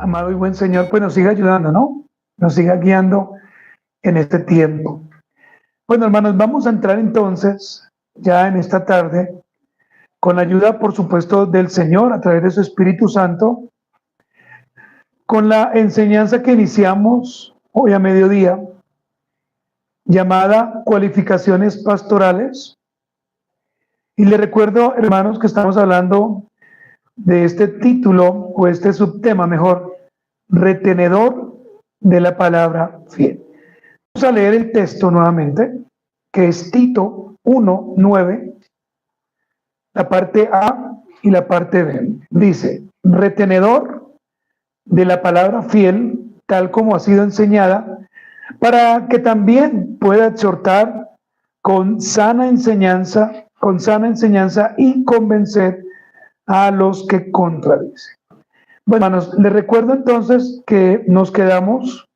amado y buen Señor, pues nos siga ayudando, ¿no? Nos siga guiando en este tiempo. Bueno, hermanos, vamos a entrar entonces ya en esta tarde con la ayuda, por supuesto, del Señor a través de su Espíritu Santo, con la enseñanza que iniciamos hoy a mediodía, llamada Cualificaciones Pastorales. Y les recuerdo, hermanos, que estamos hablando de este título o este subtema, mejor, retenedor de la palabra fiel. Vamos a leer el texto nuevamente, que es Tito 1:9, la parte A y la parte B. Dice, retenedor de la palabra fiel, tal como ha sido enseñada, para que también pueda exhortar con sana enseñanza y convencer a los que contradicen. Bueno, hermanos, les recuerdo entonces que nos quedamos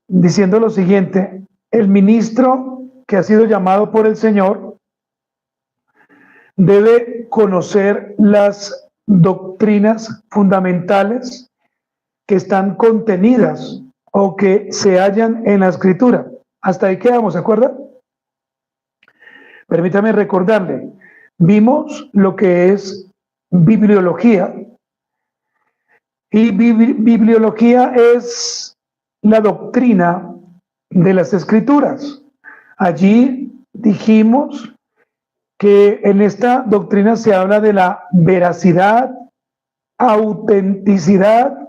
diciendo lo siguiente: el ministro que ha sido llamado por el Señor debe conocer las doctrinas fundamentales que están contenidas o que se hallan en la Escritura. Hasta ahí quedamos, ¿se acuerdan? Permítame recordarle, vimos lo que es bibliología, y bibliología es la doctrina de las Escrituras. Allí dijimos que en esta doctrina se habla de la veracidad, autenticidad,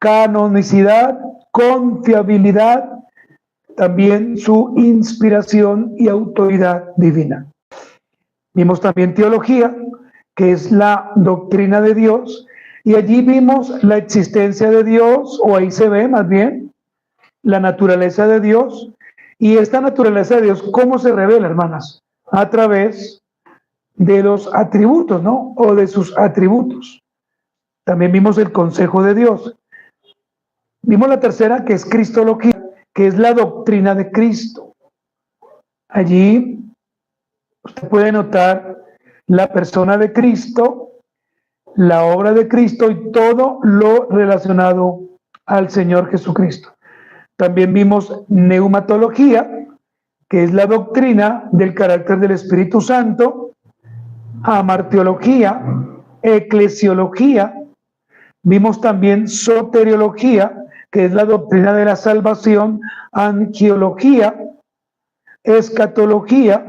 canonicidad, confiabilidad, también su inspiración y autoridad divina. Vimos también teología, que es la doctrina de Dios, y allí vimos la existencia de Dios, o ahí se ve más bien la naturaleza de Dios. Y esta naturaleza de Dios, ¿cómo se revela, hermanas? A través de los atributos, ¿no? O de sus atributos. También vimos el consejo de Dios. Vimos la tercera, que es cristología, que es la doctrina de Cristo. Allí usted puede notar la persona de Cristo, la obra de Cristo y todo lo relacionado al Señor Jesucristo. También vimos neumatología, que es la doctrina del carácter del Espíritu Santo, amartiología, eclesiología. Vimos también soteriología, que es la doctrina de la salvación, angiología, escatología.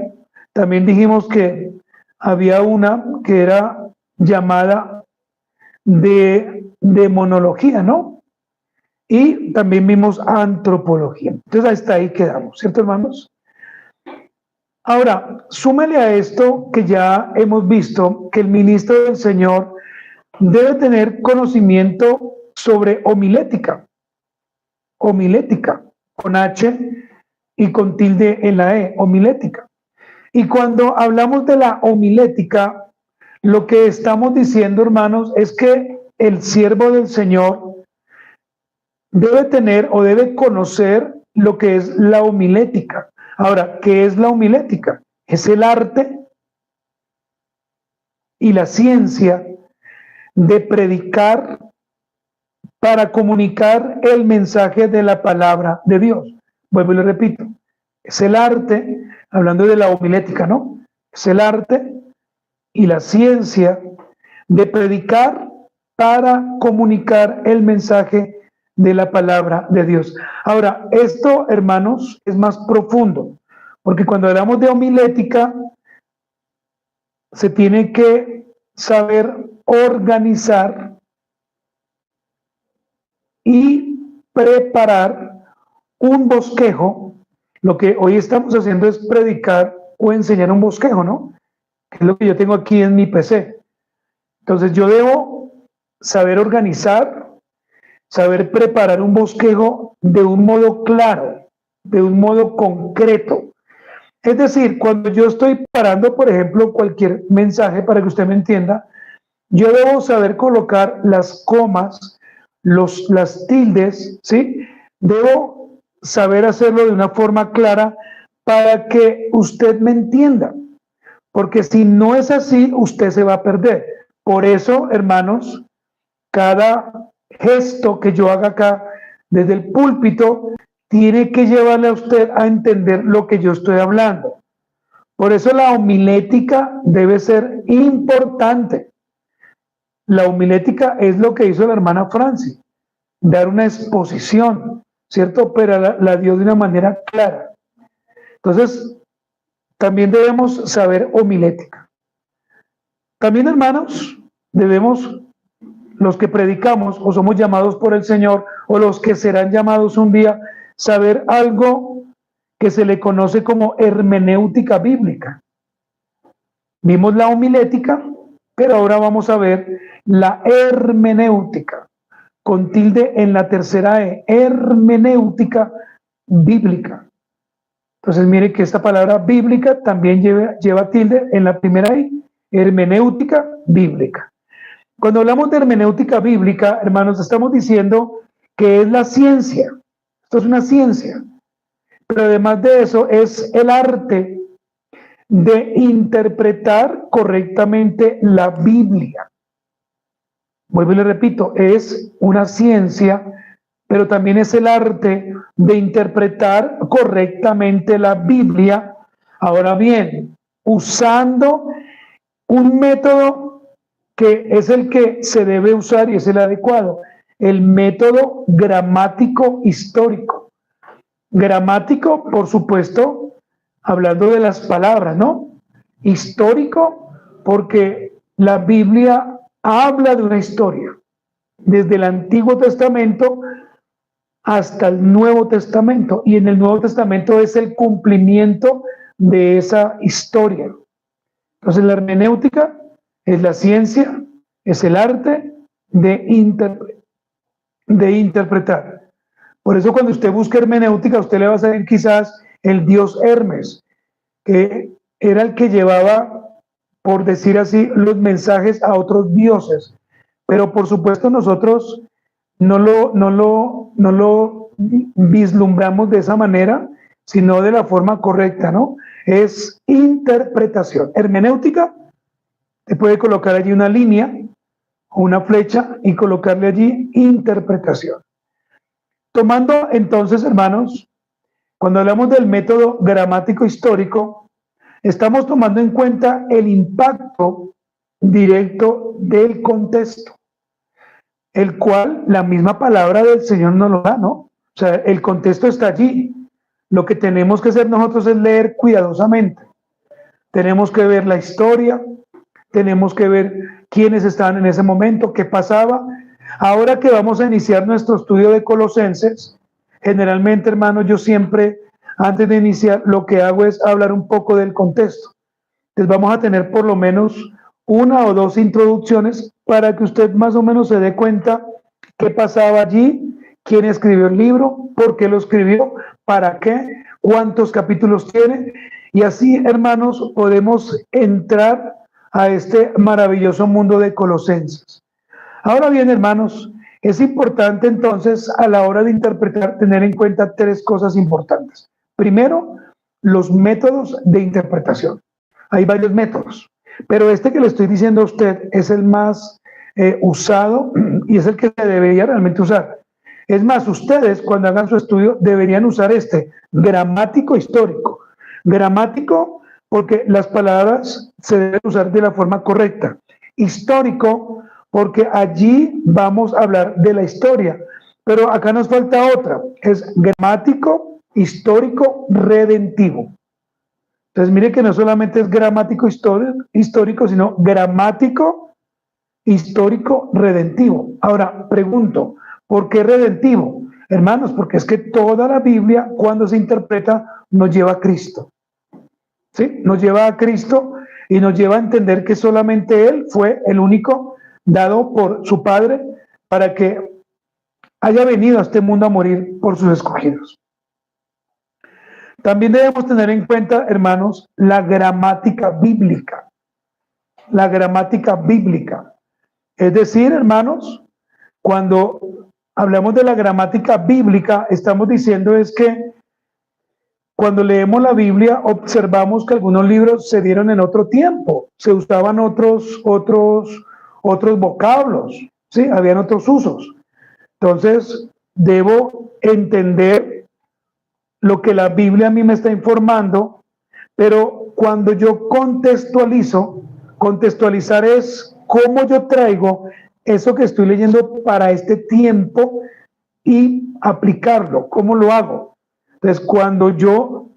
También dijimos que había una que era llamada de demonología, ¿no? Y también vimos antropología. Entonces hasta ahí quedamos, ¿cierto, hermanos? Ahora, súmele a esto que ya hemos visto, que el ministro del Señor debe tener conocimiento sobre homilética, con H y con tilde en la E, homilética. Y cuando hablamos de la homilética, lo que estamos diciendo, hermanos, es que el siervo del Señor debe tener o debe conocer lo que es la homilética. Ahora, ¿qué es la homilética? Es el arte y la ciencia de predicar para comunicar el mensaje de la palabra de Dios. Vuelvo y le repito, es el arte, hablando de la homilética, ¿no? Es el arte y la ciencia de predicar para comunicar el mensaje de la palabra de Dios. Ahora, esto, hermanos, es más profundo, porque cuando hablamos de homilética, se tiene que saber organizar y preparar un bosquejo. Lo que hoy estamos haciendo es predicar o enseñar un bosquejo, ¿no? Que es lo que yo tengo aquí en mi PC. Entonces yo debo saber organizar, saber preparar un bosquejo de un modo claro, de un modo concreto. Es decir, cuando yo estoy parando, por ejemplo, cualquier mensaje, para que usted me entienda, yo debo saber colocar las comas, las tildes, ¿sí? Debo saber hacerlo de una forma clara para que usted me entienda, porque si no es así, usted se va a perder. Por eso, hermanos, cada gesto que yo haga acá desde el púlpito tiene que llevarle a usted a entender lo que yo estoy hablando. Por eso la homilética debe ser importante. La homilética es lo que hizo la hermana Franci, dar una exposición, ¿cierto? Pero la dio de una manera clara. Entonces, también debemos saber homilética. También, hermanos, debemos, los que predicamos o somos llamados por el Señor o los que serán llamados un día, saber algo que se le conoce como hermenéutica bíblica. Vimos la homilética, pero ahora vamos a ver la hermenéutica, con tilde en la tercera E, hermenéutica bíblica. Entonces mire que esta palabra bíblica también lleva tilde en la primera I, hermenéutica bíblica. Cuando hablamos de hermenéutica bíblica, hermanos, estamos diciendo que es la ciencia. Esto es una ciencia. Pero además de eso es el arte de interpretar correctamente la Biblia. Vuelvo y le repito, es una ciencia, pero también es el arte de interpretar correctamente la Biblia. Ahora bien, usando un método que es el que se debe usar y es el adecuado, el método gramático histórico. Gramático, por supuesto, hablando de las palabras, ¿no? Histórico, porque la Biblia habla de una historia, desde el Antiguo Testamento hasta el Nuevo Testamento, y en el Nuevo Testamento es el cumplimiento de esa historia. Entonces la hermenéutica es la ciencia, es el arte de interpretar. Por eso cuando usted busca hermenéutica, usted le va a salir quizás el dios Hermes, que era el que llevaba, por decir así, los mensajes a otros dioses. Pero por supuesto nosotros no lo vislumbramos de esa manera, sino de la forma correcta, ¿no? Es interpretación. Hermenéutica, te puede colocar allí una línea o una flecha y colocarle allí interpretación. Tomando entonces, hermanos, cuando hablamos del método gramático histórico, estamos tomando en cuenta el impacto directo del contexto, el cual la misma palabra del Señor nos lo da, ¿no? O sea, el contexto está allí. Lo que tenemos que hacer nosotros es leer cuidadosamente. Tenemos que ver la historia, tenemos que ver quiénes estaban en ese momento, qué pasaba. Ahora que vamos a iniciar nuestro estudio de Colosenses, generalmente, hermanos, yo siempre, antes de iniciar, lo que hago es hablar un poco del contexto. Entonces vamos a tener por lo menos una o dos introducciones para que usted más o menos se dé cuenta qué pasaba allí, quién escribió el libro, por qué lo escribió, para qué, cuántos capítulos tiene. Y así, hermanos, podemos entrar a este maravilloso mundo de Colosenses. Ahora bien, hermanos, es importante entonces a la hora de interpretar tener en cuenta tres cosas importantes. Primero, los métodos de interpretación. Hay varios métodos, pero este que le estoy diciendo a usted es el más usado y es el que se debería realmente usar. Es más, ustedes cuando hagan su estudio deberían usar este, gramático histórico. Gramático porque las palabras se deben usar de la forma correcta. Histórico porque allí vamos a hablar de la historia. Pero acá nos falta otra, es gramático, histórico, redentivo. Entonces mire que no solamente es gramático histórico, sino gramático, histórico, redentivo. Ahora, pregunto, ¿por qué redentivo? Hermanos, porque es que toda la Biblia, cuando se interpreta, nos lleva a Cristo. ¿Sí? Nos lleva a Cristo y nos lleva a entender que solamente Él fue el único dado por su Padre para que haya venido a este mundo a morir por sus escogidos. También debemos tener en cuenta, hermanos, la gramática bíblica. La gramática bíblica. Es decir, hermanos, cuando hablamos de la gramática bíblica, estamos diciendo es que cuando leemos la Biblia observamos que algunos libros se dieron en otro tiempo, se usaban otros vocablos, ¿sí? Habían otros usos. Entonces, debo entender lo que la Biblia a mí me está informando, pero cuando yo contextualizo, contextualizar es cómo yo traigo eso que estoy leyendo para este tiempo y aplicarlo, ¿cómo lo hago? Entonces, cuando yo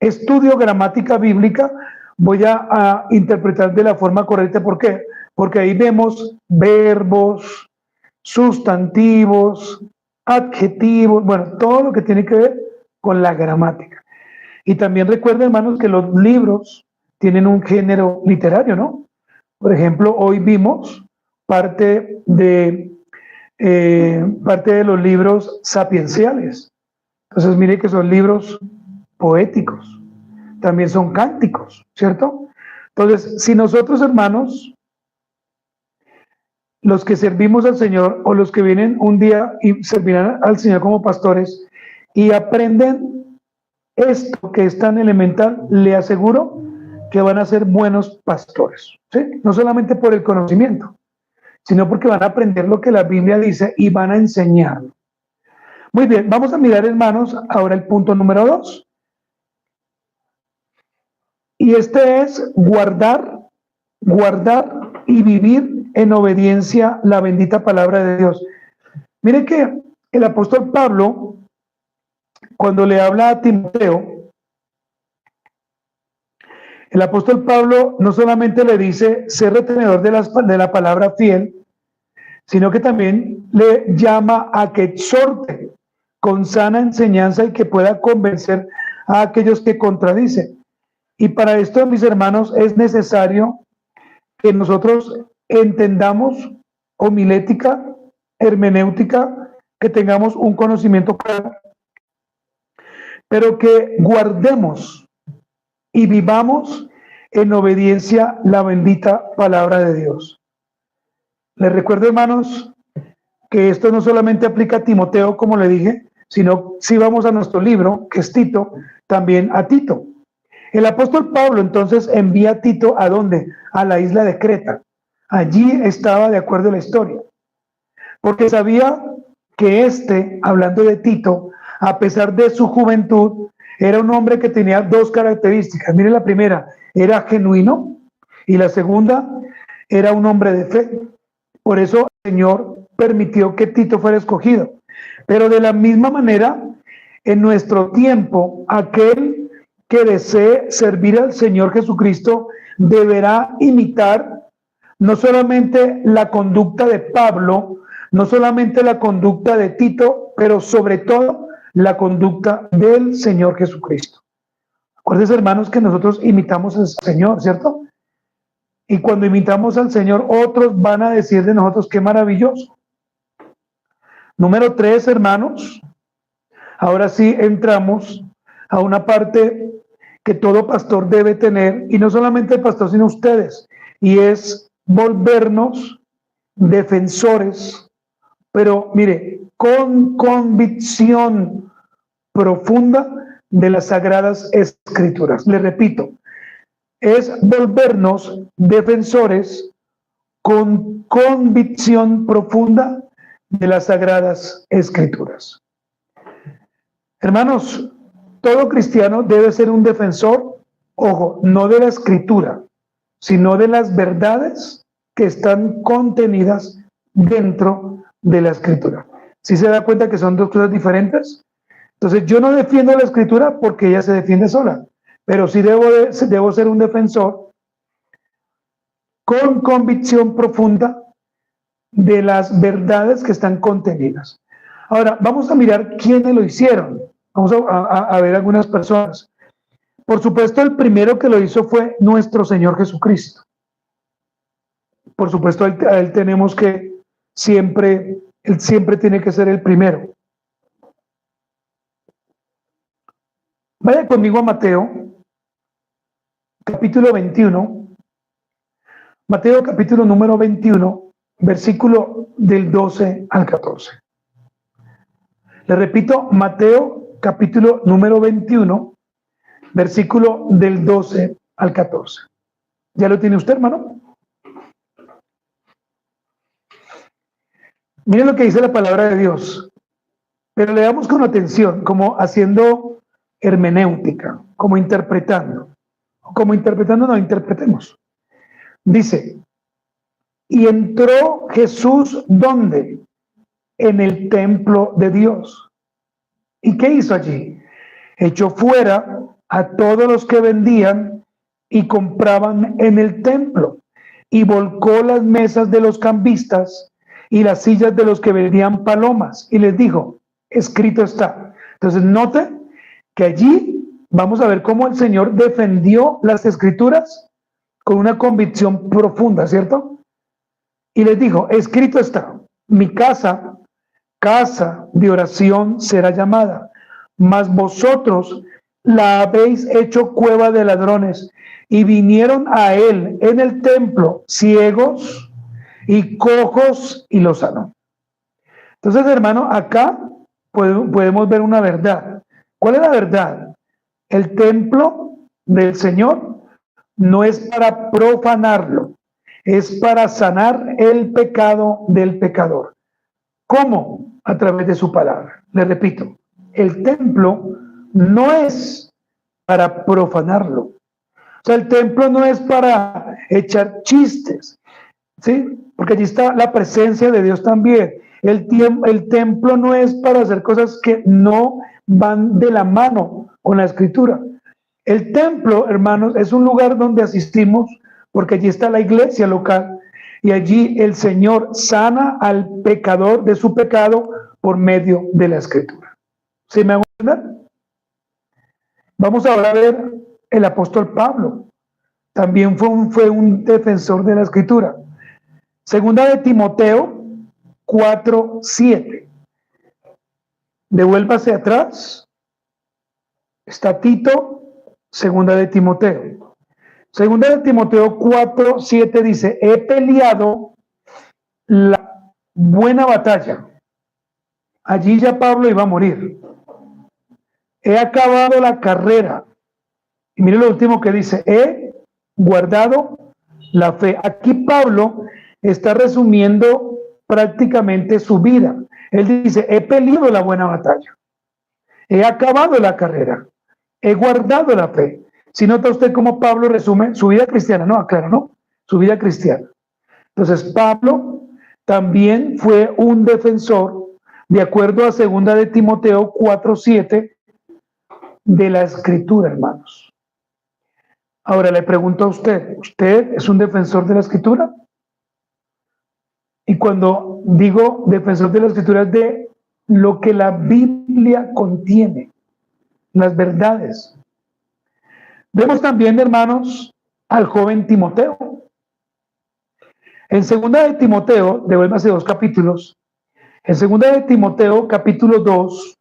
estudio gramática bíblica, voy a interpretar de la forma correcta. ¿Por qué? Porque ahí vemos verbos, sustantivos, adjetivos, bueno, todo lo que tiene que ver con la gramática. Y también recuerden, hermanos, que los libros tienen un género literario, ¿no? Por ejemplo, hoy vimos parte de los libros sapienciales. Entonces, mire que son libros poéticos, también son cánticos, ¿cierto? Entonces, si nosotros, hermanos, los que servimos al Señor o los que vienen un día y servirán al Señor como pastores y aprenden esto que es tan elemental, le aseguro que van a ser buenos pastores, ¿sí? No solamente por el conocimiento, sino porque van a aprender lo que la Biblia dice y van a enseñarlo. Muy bien, vamos a mirar, hermanos, ahora el punto número 2. Y este es guardar y vivir en obediencia la bendita palabra de Dios. Mire que el apóstol Pablo, cuando le habla a Timoteo, el apóstol Pablo no solamente le dice ser retenedor de la palabra fiel, sino que también le llama a que exhorte con sana enseñanza y que pueda convencer a aquellos que contradicen. Y para esto, mis hermanos, es necesario que nosotros entendamos homilética, hermenéutica, que tengamos un conocimiento claro, pero que guardemos y vivamos en obediencia la bendita palabra de Dios. Les recuerdo, hermanos, que esto no solamente aplica a Timoteo, como le dije, sino si vamos a nuestro libro, que es Tito, también a Tito. El apóstol Pablo entonces envía a Tito ¿a dónde? A la isla de Creta. Allí estaba de acuerdo a la historia, porque sabía que hablando de Tito, a pesar de su juventud, era un hombre que tenía dos características. Mire, la primera, era genuino, y la segunda, era un hombre de fe. Por eso el Señor permitió que Tito fuera escogido. Pero de la misma manera, en nuestro tiempo, aquel que desee servir al Señor Jesucristo deberá imitar no solamente la conducta de Pablo, no solamente la conducta de Tito, pero sobre todo la conducta del Señor Jesucristo. Acuérdense, hermanos, que nosotros imitamos al Señor, ¿cierto? Y cuando imitamos al Señor, otros van a decir de nosotros qué maravilloso. Número 3, hermanos. Ahora sí entramos a una parte que todo pastor debe tener, y no solamente el pastor, sino ustedes, y es volvernos defensores, pero mire, con convicción profunda de las Sagradas Escrituras. Le repito, es volvernos defensores con convicción profunda de las Sagradas Escrituras. Hermanos, todo cristiano debe ser un defensor, ojo, no de la Escritura, sino de las verdades que están contenidas dentro de la Escritura. ¿Sí se da cuenta que son dos cosas diferentes? Entonces, yo no defiendo la Escritura porque ella se defiende sola, pero sí debo ser un defensor con convicción profunda de las verdades que están contenidas. Ahora, vamos a mirar quiénes lo hicieron. Vamos a ver algunas personas. Por supuesto, el primero que lo hizo fue nuestro Señor Jesucristo. Por supuesto, a él tenemos que él siempre tiene que ser el primero. Vaya conmigo a Mateo, capítulo 21. Mateo, capítulo número 21, versículo del 12 al 14. Le repito, Mateo, capítulo número 21, versículo del 12 al 14. ¿Ya lo tiene usted, hermano? Miren lo que dice la palabra de Dios, pero leamos con atención, como haciendo hermenéutica, como interpretando. Como interpretando, no interpretemos. Dice, y entró Jesús, ¿dónde? En el templo de Dios. ¿Y qué hizo allí? Echó fuera a todos los que vendían y compraban en el templo, y volcó las mesas de los cambistas y las sillas de los que vendían palomas, y les dijo, escrito está. Entonces note que allí vamos a ver cómo el Señor defendió las escrituras con una convicción profunda, ¿cierto? Y les dijo, escrito está, mi casa, casa de oración será llamada, mas vosotros la habéis hecho cueva de ladrones. Y vinieron a él en el templo ciegos y cojos y los sanó. Entonces, hermano, acá podemos ver una verdad. ¿Cuál es la verdad? El templo del Señor no es para profanarlo, es para sanar el pecado del pecador. ¿Cómo? A través de su palabra. Le repito, el templo no es para profanarlo. O sea, el templo no es para echar chistes, ¿sí? Porque allí está la presencia de Dios también. El templo no es para hacer cosas que no van de la mano con la escritura. El templo, hermanos, es un lugar donde asistimos porque allí está la iglesia local y allí el Señor sana al pecador de su pecado por medio de la escritura. ¿Sí me hago entender? Vamos ahora a ver el apóstol Pablo. También fue un defensor de la escritura. Segunda de Timoteo 4:7. Devuélvase atrás. Está Tito, segunda de Timoteo. Segunda de Timoteo 4:7 dice, he peleado la buena batalla. Allí ya Pablo iba a morir. He acabado la carrera. Y mire lo último que dice, he guardado la fe. Aquí Pablo está resumiendo prácticamente su vida. Él dice, he peleado la buena batalla. He acabado la carrera. He guardado la fe. Si nota usted cómo Pablo resume su vida cristiana, no, aclaro, no, su vida cristiana. Entonces Pablo también fue un defensor, de acuerdo a 2 de Timoteo 4:7, de la escritura, hermanos. Ahora le pregunto a usted, ¿usted es un defensor de la escritura? Y cuando digo defensor de la escritura es de lo que la Biblia contiene, las verdades. Vemos también, hermanos, al joven Timoteo. En 2 de Timoteo, devuélvase 2 capítulos, en 2 de Timoteo, capítulo 2,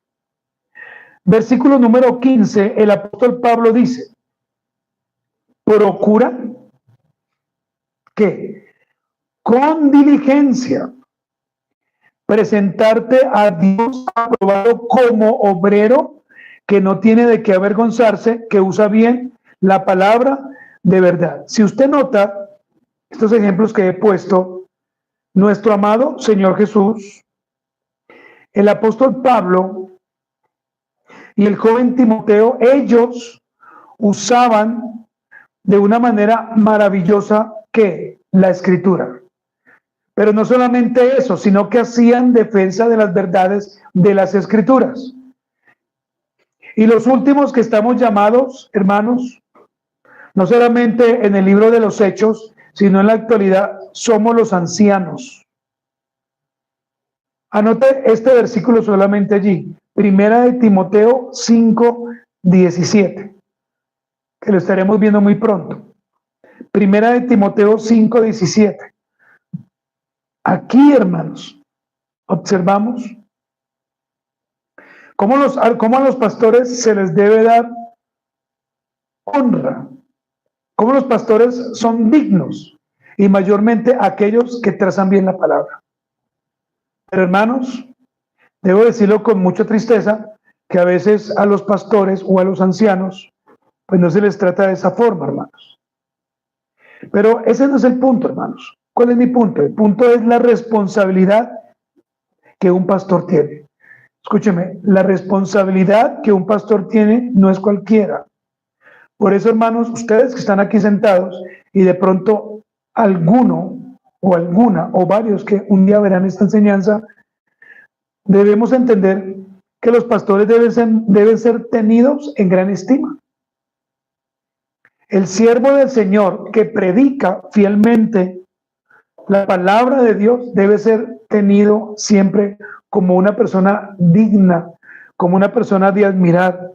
versículo número 15, el apóstol Pablo dice, procura que con diligencia presentarte a Dios aprobado como obrero que no tiene de qué avergonzarse, que usa bien la palabra de verdad. Si usted nota estos ejemplos que he puesto, nuestro amado Señor Jesús, el apóstol Pablo y el joven Timoteo, ellos usaban de una manera maravillosa que la escritura. Pero no solamente eso, sino que hacían defensa de las verdades de las escrituras. Y los últimos que estamos llamados, hermanos, no solamente en el libro de los Hechos, sino en la actualidad, somos los ancianos. Anote este versículo solamente allí, Primera de Timoteo 5:17, que lo estaremos viendo muy pronto. Primera de Timoteo 5:17. Aquí, hermanos, observamos cómo a los pastores se les debe dar honra, cómo los pastores son dignos, y mayormente aquellos que trazan bien la palabra. Pero, hermanos, debo decirlo con mucha tristeza, que a veces a los pastores o a los ancianos, pues no se les trata de esa forma, hermanos. Pero ese no es el punto, hermanos. ¿Cuál es mi punto? El punto es la responsabilidad que un pastor tiene. Escúcheme, la responsabilidad que un pastor tiene no es cualquiera. Por eso, hermanos, ustedes que están aquí sentados y de pronto alguno o alguna o varios que un día verán esta enseñanza, debemos entender que los pastores deben ser tenidos en gran estima. El siervo del Señor que predica fielmente la palabra de Dios debe ser tenido siempre como una persona digna, como una persona de admirar.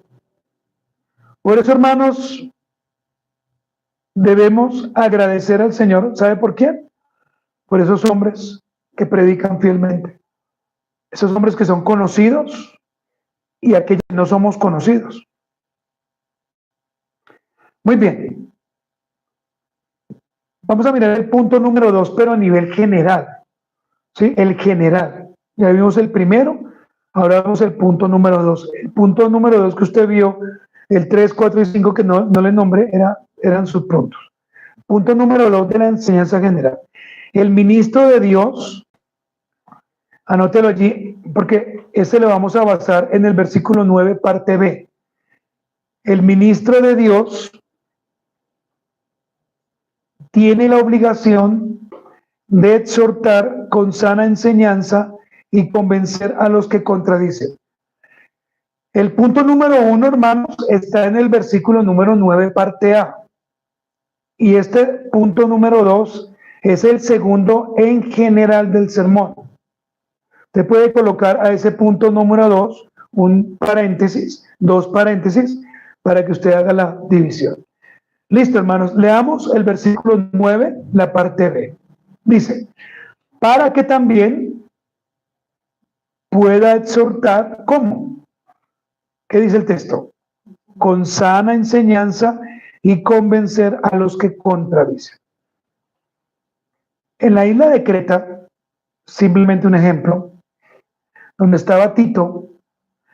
Por eso, hermanos, debemos agradecer al Señor. ¿Sabe por quién? Por esos hombres que predican fielmente. Esos hombres que son conocidos y aquellos que no somos conocidos. Muy bien. Vamos a mirar el punto número 2, pero a nivel general. ¿Sí? El general. Ya vimos el primero, ahora vemos el punto número 2. El punto número 2 que usted vio, el 3, 4 y 5 que no le nombré, eran subpuntos. Punto número 2 de la enseñanza general. El ministro de Dios, anótelo allí, porque ese lo vamos a basar en el versículo 9, parte B. El ministro de Dios tiene la obligación de exhortar con sana enseñanza y convencer a los que contradicen. El punto número 1, hermanos, está en el versículo número 9, parte A. Y este punto número 2 es el segundo en general del sermón. Usted puede colocar a ese punto número 2 un paréntesis, 2 paréntesis, para que usted haga la división. Listo, hermanos, leamos el versículo 9, la parte B. Dice, para que también pueda exhortar, ¿cómo? ¿Qué dice el texto? Con sana enseñanza y convencer a los que contradicen. En la isla de Creta, simplemente un ejemplo, donde estaba Tito,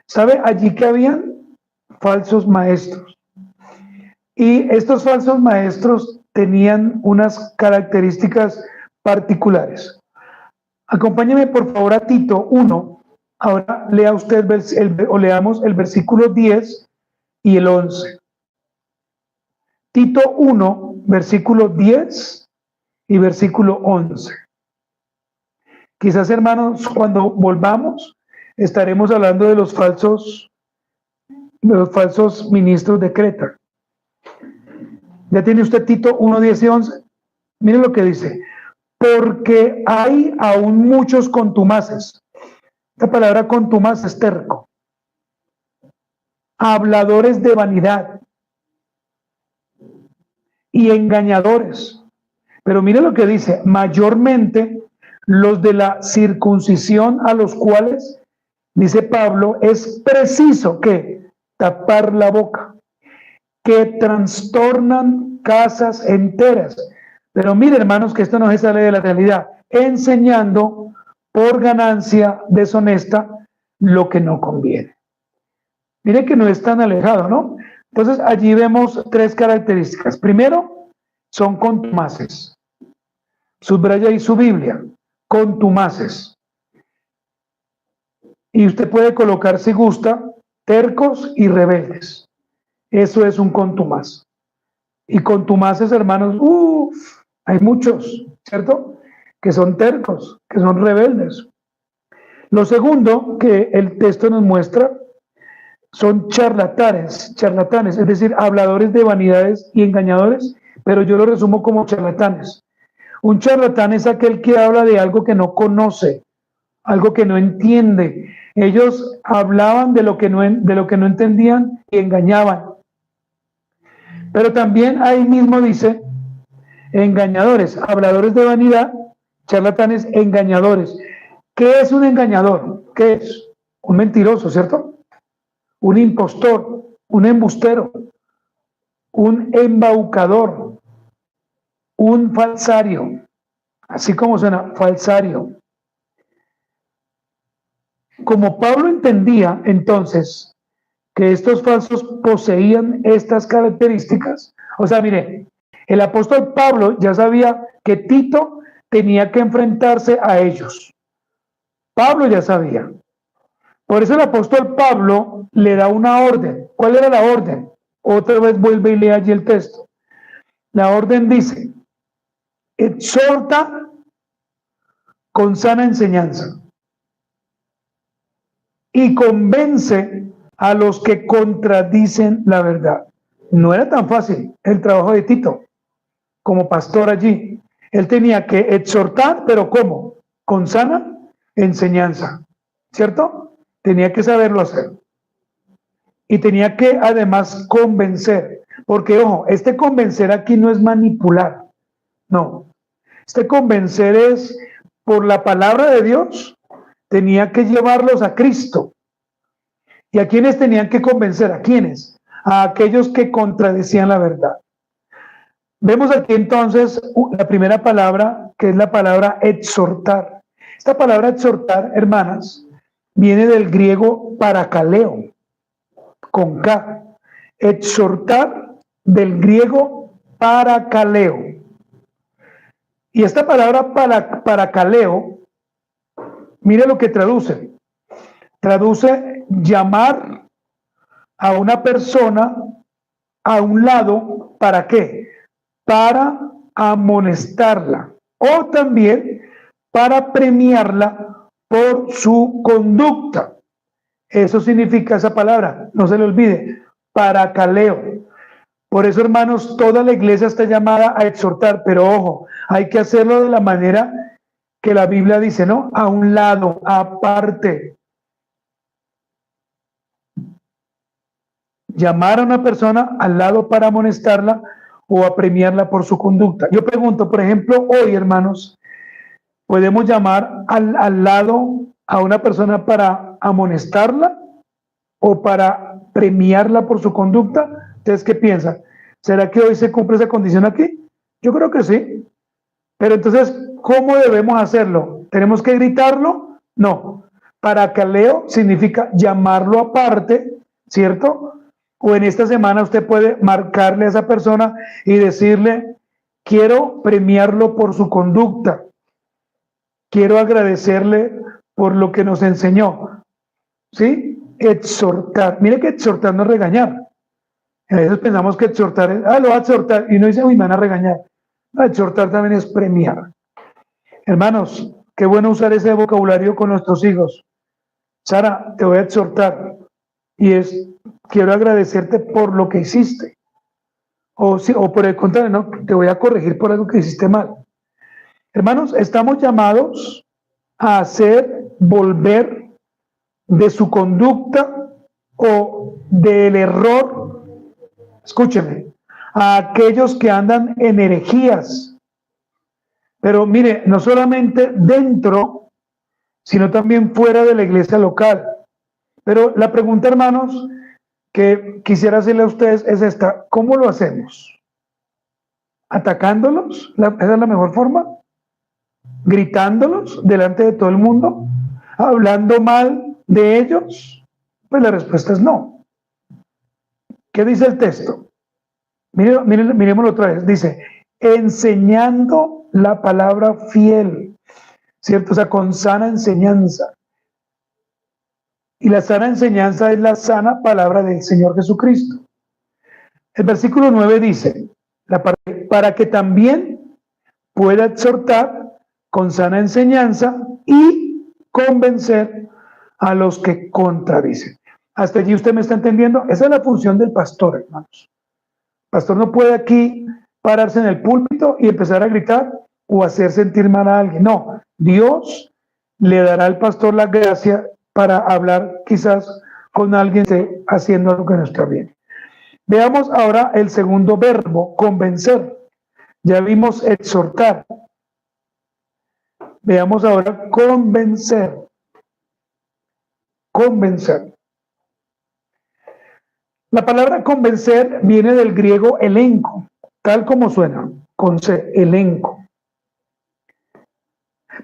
¿sabe allí que habían falsos maestros? Y estos falsos maestros tenían unas características particulares. Acompáñeme por favor a Tito 1. Ahora lea usted o leamos el versículo 10 y el 11. Tito 1, versículo 10 y versículo 11. Quizás, hermanos, cuando volvamos, estaremos hablando de los falsos ministros de Creta. Ya tiene usted Tito 1, 10 y 11. Miren lo que dice. Porque hay aún muchos contumaces. Esta palabra contumaz es terco. Habladores de vanidad y engañadores. Pero mire lo que dice, mayormente los de la circuncisión, a los cuales, dice Pablo, es preciso que tapar la boca, que trastornan casas enteras. Pero mire, hermanos, que esto no se sale de la realidad, enseñando por ganancia deshonesta lo que no conviene. Mire que no es tan alejado, ¿no? Entonces allí vemos 3 características. Primero, son contumaces. Subraya ahí su Biblia, contumaces. Y usted puede colocar, si gusta, tercos y rebeldes. Eso es un contumaz. Y contumaces, hermanos, hay muchos, ¿cierto? Que son tercos, que son rebeldes. Lo segundo que el texto nos muestra son charlatanes, es decir, habladores de vanidades y engañadores, pero yo lo resumo como charlatanes. Un charlatán es aquel que habla de algo que no conoce, algo que no entiende. Ellos hablaban de lo que no entendían y engañaban. Pero también ahí mismo dice engañadores, habladores de vanidad, charlatanes, engañadores. ¿Qué es un engañador? ¿Qué es? Un mentiroso, ¿cierto? Un impostor, un embustero, un embaucador, un falsario, así como suena, falsario. Como Pablo entendía entonces que estos falsos poseían estas características, o sea, mire, el apóstol Pablo ya sabía que Tito tenía que enfrentarse a ellos. Pablo ya sabía. Por eso el apóstol Pablo le da una orden. ¿Cuál era la orden? Otra vez vuelve y lee allí el texto. La orden dice: exhorta con sana enseñanza y convence a los que contradicen la verdad. No era tan fácil el trabajo de Tito como pastor allí. Él tenía que exhortar, pero ¿cómo? Con sana enseñanza, ¿cierto? Tenía que saberlo hacer. Y tenía que además convencer, porque ojo, este convencer aquí no es manipular, no. Este convencer es por la palabra de Dios, tenía que llevarlos a Cristo. ¿Y a quiénes tenían que convencer? ¿A quiénes? A aquellos que contradecían la verdad. Vemos aquí entonces la primera palabra, que es la palabra exhortar. Esta palabra exhortar, hermanas, viene del griego parakaleo, con K. Exhortar del griego parakaleo. Y esta palabra parakaleo, mire lo que traduce. Traduce llamar a una persona a un lado, ¿para qué? Para amonestarla o también para premiarla por su conducta. Eso significa esa palabra, no se le olvide, parakaleo. Por eso, hermanos, toda la iglesia está llamada a exhortar, pero ojo, hay que hacerlo de la manera que la Biblia dice, ¿no? A un lado, aparte. Llamar a una persona al lado para amonestarla o a premiarla por su conducta. Yo pregunto, por ejemplo, hoy, hermanos, ¿podemos llamar al lado a una persona para amonestarla o para premiarla por su conducta? ¿Ustedes qué piensan? ¿Será que hoy se cumple esa condición aquí? Yo creo que sí. Pero entonces, ¿cómo debemos hacerlo? ¿Tenemos que gritarlo? No. Parakaleo significa llamarlo aparte, ¿cierto? O en esta semana usted puede marcarle a esa persona y decirle: quiero premiarlo por su conducta, quiero agradecerle por lo que nos enseñó. ¿Sí? Exhortar. Mire que exhortar no es regañar. A veces pensamos que exhortar es, lo va a exhortar, y no dice, uy, me van a regañar. No, exhortar también es premiar. Hermanos, qué bueno usar ese vocabulario con nuestros hijos. Sara, te voy a exhortar, y es: quiero agradecerte por lo que hiciste. O por el contrario, no, te voy a corregir por algo que hiciste mal. Hermanos, estamos llamados a hacer volver de su conducta o del error, escúcheme, a aquellos que andan en herejías. Pero mire, no solamente dentro, sino también fuera de la iglesia local. Pero la pregunta, hermanos, que quisiera hacerle a ustedes es esta: ¿cómo lo hacemos? ¿Atacándolos? ¿Esa es la mejor forma? ¿Gritándolos delante de todo el mundo? ¿Hablando mal de ellos? Pues la respuesta es no. ¿Qué dice el texto? Miremoslo otra vez. Dice: enseñando la palabra fiel, ¿cierto? O sea, con sana enseñanza. Y la sana enseñanza es la sana palabra del Señor Jesucristo. El versículo 9 dice: para que también pueda exhortar con sana enseñanza y convencer a los que contradicen. Hasta allí usted me está entendiendo. Esa es la función del pastor, hermanos. El pastor no puede aquí pararse en el púlpito y empezar a gritar o hacer sentir mal a alguien. No, Dios le dará al pastor la gracia para hablar quizás con alguien que esté haciendo algo que no está bien. Veamos ahora el segundo verbo, convencer. Ya vimos exhortar. Veamos ahora convencer. Convencer. La palabra convencer viene del griego elenco, tal como suena, con C, elenco.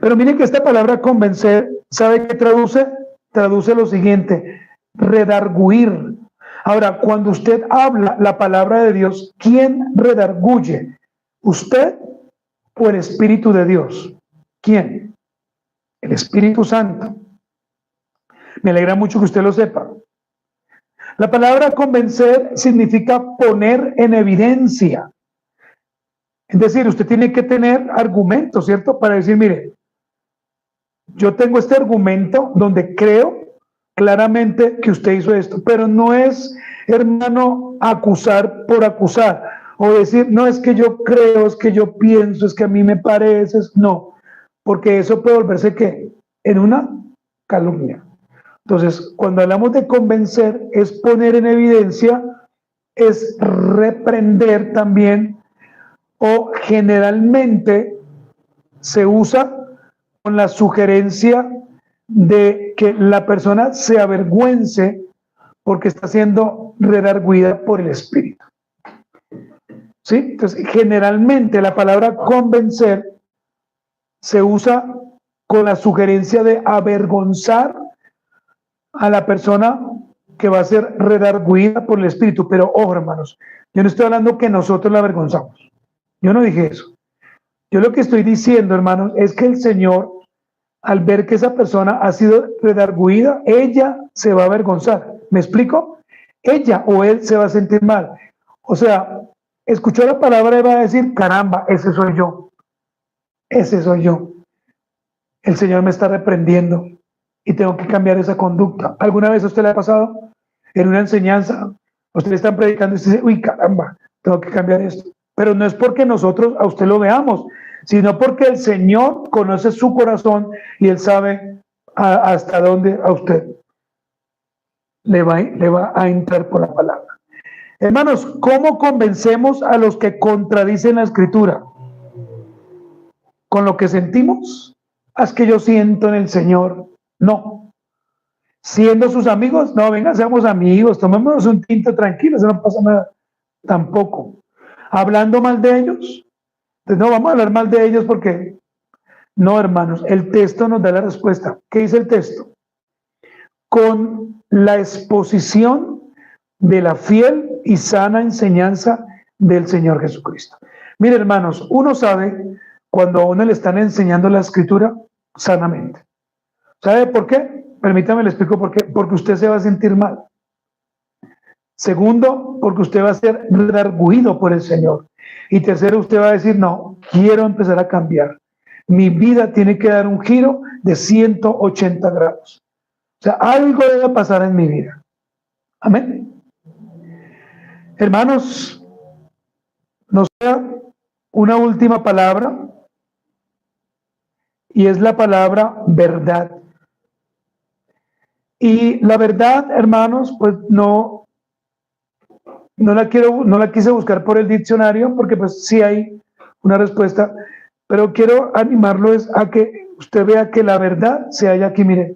Pero miren que esta palabra convencer, ¿sabe qué traduce? Traduce lo siguiente: redarguir. Ahora, cuando usted habla la palabra de Dios, ¿quién redarguye? ¿Usted o el Espíritu de Dios? ¿Quién? el Espíritu Santo. Me alegra mucho que usted lo sepa. La palabra convencer significa poner en evidencia. Es decir, usted tiene que tener argumentos, ¿cierto? Para decir, mire, yo tengo este argumento donde creo claramente que usted hizo esto, pero no es, hermano, acusar por acusar, o decir, no, es que yo creo, es que yo pienso, es que a mí me parece, no, porque eso puede volverse, ¿qué? En una calumnia. Entonces, cuando hablamos de convencer, es poner en evidencia, es reprender también, o generalmente se usa con la sugerencia de que la persona se avergüence porque está siendo redarguida por el Espíritu. ¿Sí? Entonces, generalmente la palabra convencer se usa con la sugerencia de avergonzar a la persona que va a ser redarguida por el Espíritu. Pero, ojo, hermanos, yo no estoy hablando que nosotros la avergonzamos. Yo no dije eso. Yo lo que estoy diciendo, hermanos, es que el Señor, al ver que esa persona ha sido redarguida, ella se va a avergonzar. ¿Me explico? Ella o él se va a sentir mal. O sea, escuchó la palabra y va a decir, caramba, ese soy yo. Ese soy yo. El Señor me está reprendiendo y tengo que cambiar esa conducta. ¿Alguna vez a usted le ha pasado en una enseñanza? Usted le están predicando y usted dice, uy, caramba, tengo que cambiar esto. Pero no es porque nosotros a usted lo veamos, sino porque el Señor conoce su corazón y Él sabe hasta dónde a usted le va a entrar por la palabra. Hermanos, ¿cómo convencemos a los que contradicen la Escritura? ¿Con lo que sentimos? ¿Es que yo siento en el Señor? No. ¿Siendo sus amigos? No, venga, seamos amigos, tomémonos un tinto tranquilo, eso no pasa nada. Tampoco. ¿Hablando mal de ellos? Pues no, vamos a hablar mal de ellos porque... No, hermanos, el texto nos da la respuesta. ¿Qué dice el texto? Con la exposición de la fiel y sana enseñanza del Señor Jesucristo. Mire, hermanos, uno sabe cuando a uno le están enseñando la Escritura sanamente. ¿Sabe por qué? Permítame, le explico por qué. Porque usted se va a sentir mal. Segundo, porque usted va a ser redarguido por el Señor. Y tercero, usted va a decir, no, quiero empezar a cambiar. Mi vida tiene que dar un giro de 180 grados. O sea, algo debe pasar en mi vida. Amén. Hermanos, nos queda una última palabra y es la palabra verdad. Y la verdad, hermanos, pues no la quise buscar por el diccionario porque pues sí hay una respuesta, pero quiero animarlo es a que usted vea que la verdad se halla aquí, mire.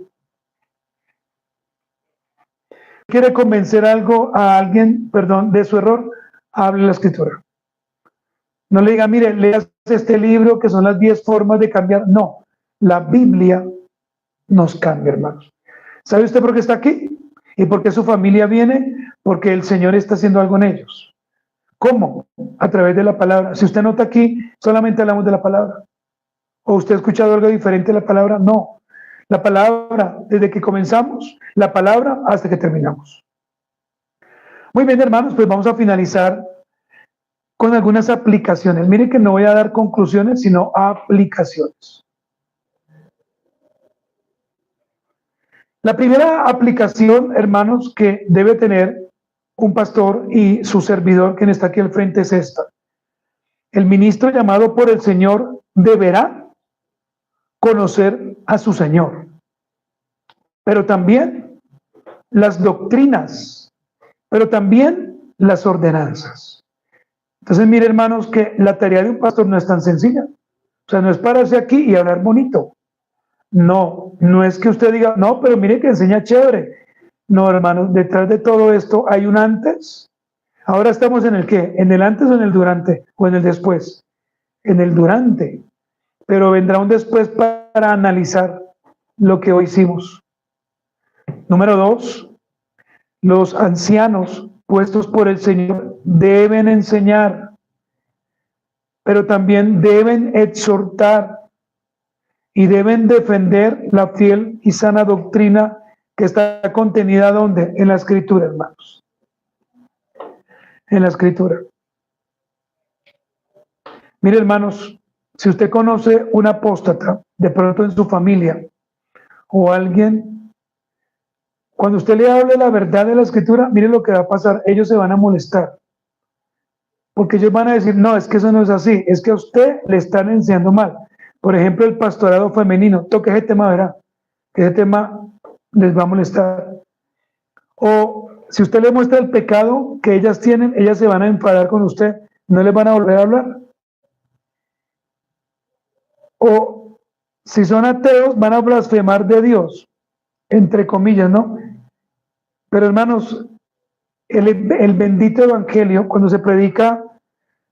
Quiere convencer a alguien, perdón, de su error, hable la Escritura. No le diga, mire, leas este libro que son las 10 formas de cambiar. No, la Biblia nos cambia, hermanos. ¿Sabe usted por qué está aquí? ¿Y por qué su familia viene? Porque el Señor está haciendo algo en ellos. ¿Cómo? A través de la palabra. Si usted nota aquí, solamente hablamos de la palabra. ¿O usted ha escuchado algo diferente de la palabra? No. La palabra, desde que comenzamos, la palabra hasta que terminamos. Muy bien, hermanos, pues vamos a finalizar con algunas aplicaciones. Miren que no voy a dar conclusiones, sino aplicaciones. La primera aplicación, hermanos, que debe tener un pastor y su servidor, quien está aquí al frente, es esta. El ministro llamado por el Señor deberá conocer a su Señor, pero también las doctrinas, pero también las ordenanzas. Entonces, mire, hermanos, que la tarea de un pastor no es tan sencilla. O sea, no es pararse aquí y hablar bonito. No, no es que usted diga, no, pero mire que enseña chévere. No, hermanos, detrás de todo esto hay un antes. Ahora estamos en el qué, en el antes o en el durante, o en el después. En el durante. Pero vendrá un después para analizar lo que hoy hicimos. Número 2, los ancianos puestos por el Señor deben enseñar, pero también deben exhortar y deben defender la fiel y sana doctrina que está contenida ¿dónde? En la Escritura, hermanos. En la Escritura. Mire, hermanos, si usted conoce un apóstata, de pronto en su familia, o alguien, cuando usted le hable la verdad de la Escritura, mire lo que va a pasar, ellos se van a molestar, porque ellos van a decir, no, es que eso no es así, es que a usted le están enseñando mal. Por ejemplo, el pastorado femenino, toque ese tema, verá, que ese tema les va a molestar. O si usted le muestra el pecado que ellas tienen, ellas se van a enfadar con usted, no les van a volver a hablar. O si son ateos, van a blasfemar de Dios, entre comillas, ¿no? Pero hermanos, el bendito evangelio, cuando se predica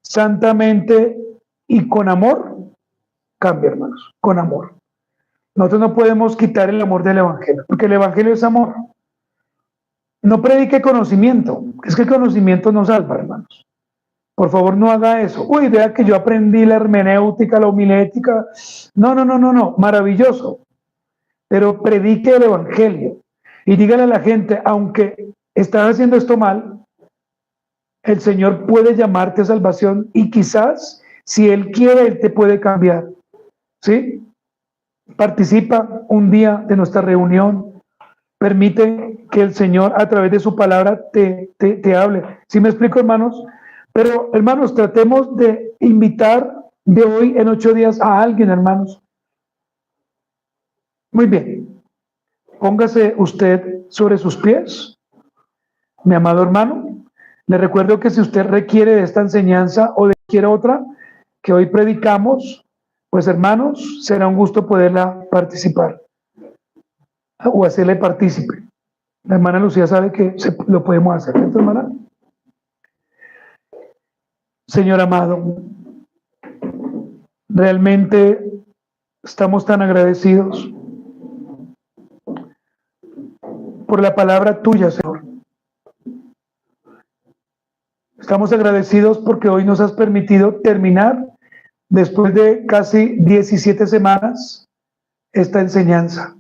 santamente y con amor, cambia, hermanos, con amor. Nosotros no podemos quitar el amor del evangelio, porque el evangelio es amor. No predique conocimiento, es que el conocimiento no salva, hermanos. Por favor, no haga eso. Uy, vea que yo aprendí la hermenéutica, la homilética. No, maravilloso. Pero predique el evangelio y dígale a la gente, aunque estás haciendo esto mal, el Señor puede llamarte a salvación y quizás, si Él quiere, Él te puede cambiar. ¿Sí? Participa un día de nuestra reunión. Permite que el Señor a través de su palabra te hable. ¿Sí me explico, hermanos? Pero, hermanos, tratemos de invitar de hoy en 8 días a alguien, hermanos. Muy bien. Póngase usted sobre sus pies, mi amado hermano. Le recuerdo que si usted requiere de esta enseñanza o de cualquier otra que hoy predicamos, pues hermanos, será un gusto poderla participar o hacerle partícipe. La hermana Lucía sabe que lo podemos hacer, ¿cierto, hermana? Señor amado, realmente estamos tan agradecidos por la palabra tuya, Señor. Estamos agradecidos porque hoy nos has permitido terminar, después de casi 17 semanas, esta enseñanza.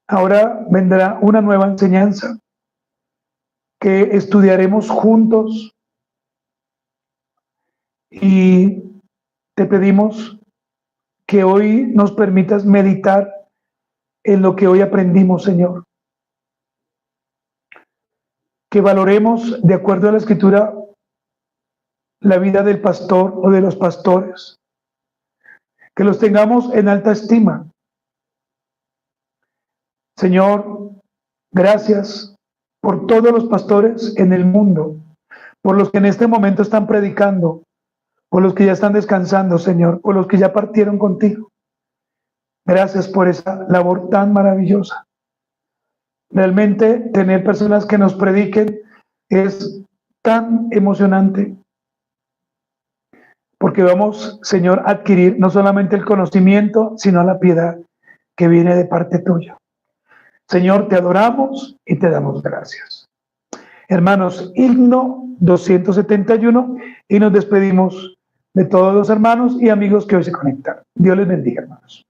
Ahora vendrá una nueva enseñanza que estudiaremos juntos y te pedimos que hoy nos permitas meditar en lo que hoy aprendimos, Señor. Que valoremos, de acuerdo a la Escritura, la vida del pastor o de los pastores. Que los tengamos en alta estima. Señor, gracias por todos los pastores en el mundo, por los que en este momento están predicando, por los que ya están descansando, Señor, por los que ya partieron contigo. Gracias por esa labor tan maravillosa. Realmente tener personas que nos prediquen es tan emocionante, porque vamos, Señor, a adquirir no solamente el conocimiento, sino la piedad que viene de parte tuya. Señor, te adoramos y te damos gracias. Hermanos, himno 271, y nos despedimos de todos los hermanos y amigos que hoy se conectaron. Dios les bendiga, hermanos.